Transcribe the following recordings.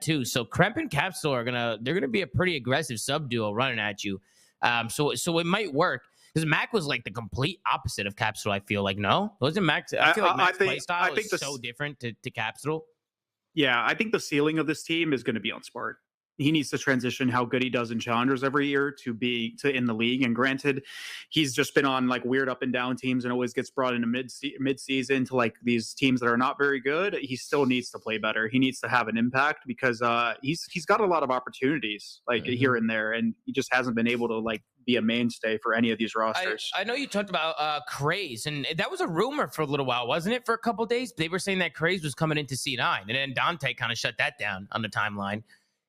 too. So Kremp and Capsule they're gonna be a pretty aggressive sub duo running at you. So it might work. Because Mac was like the complete opposite of Capsule, I feel like. No? Wasn't Mac? I feel like Mac's play style is so different to Capsule. Yeah, I think the ceiling of this team is going to be on Smart. He needs to transition how good he does in challengers every year to in the league. And granted, he's just been on like weird up and down teams and always gets brought into mid season to like these teams that are not very good. He still needs to play better. He needs to have an impact because he's got a lot of opportunities like here and there, and he just hasn't been able to like be a mainstay for any of these rosters. I know you talked about Craze, and that was a rumor for a little while, wasn't it? For a couple of days, they were saying that Craze was coming into C9, and then Dante kind of shut that down on the timeline.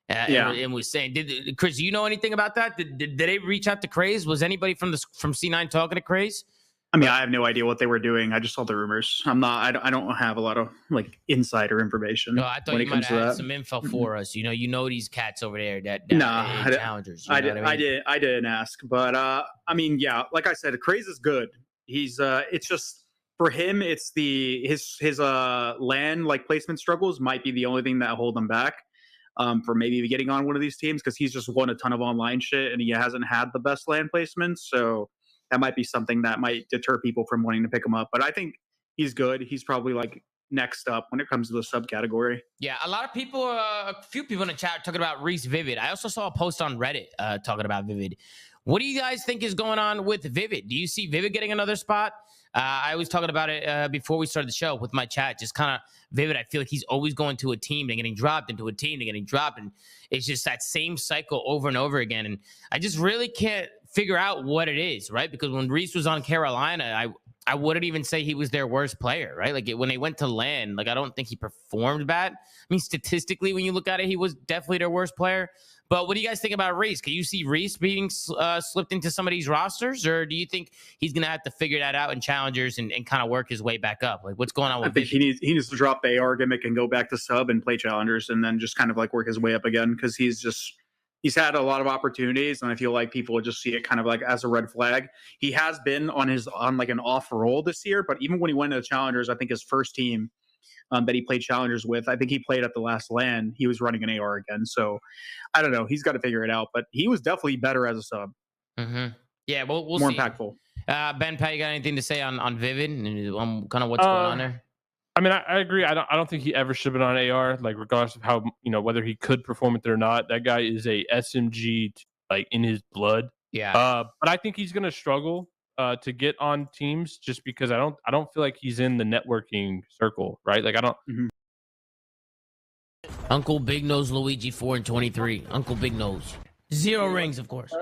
And was saying, Chris, you know anything about that? Did they reach out to Craze? Was anybody from C9 talking to Craze? I mean, I have no idea what they were doing. I just saw the rumors. I don't have a lot of like insider information. No, I thought you might have had some info for us. You know these cats over there that challengers. I didn't ask, but I mean, yeah, like I said, Craze is good. He's it's just for him, it's his land like placement struggles might be the only thing that hold him back. For maybe getting on one of these teams because he's just won a ton of online shit and he hasn't had the best land placements. So that might be something that might deter people from wanting to pick him up. But I think he's good. He's probably like next up when it comes to the subcategory. Yeah, a few people in the chat are talking about Reese Vivid. I also saw a post on Reddit talking about Vivid. What do you guys think is going on with Vivid? Do you see Vivid getting another spot? I was talking about it before we started the show with my chat. Just kind of Vivid. I feel like he's always going to a team. They're getting dropped into a team. They're getting dropped. And it's just that same cycle over and over again. And I just really can't figure out what it is, right? Because when Reese was on Carolina, I wouldn't even say he was their worst player, right? Like when they went to LAN, like I don't think he performed bad. I mean, statistically, when you look at it, he was definitely their worst player. But what do you guys think about Reese? Can you see Reese being slipped into some of these rosters, or do you think he's going to have to figure that out in challengers and kind of work his way back up? Like what's going on with I think he needs to drop the AR gimmick and go back to sub and play challengers and then just kind of like work his way up again because he's had a lot of opportunities and I feel like people would just see it kind of like as a red flag. He has been on like an off roll this year, but even when he went to the challengers, I think his first team that he played challengers with, I think he played at the last LAN. He was running an AR again. So I don't know. He's got to figure it out, but he was definitely better as a sub. Mm-hmm. Yeah, we'll more see. Impactful. Ben, Pat, you got anything to say on Vivid and kind of what's going on there? I mean, I agree. I don't think he ever should have been on AR. Like, regardless of how whether he could perform it or not, that guy is a SMG like in his blood. Yeah. But I think he's gonna struggle to get on teams just because I don't feel like he's in the networking circle, right? Like I don't. Mm-hmm. Uncle Big Nose Luigi 4 and 23. Uncle Big Nose. 0 rings, of course.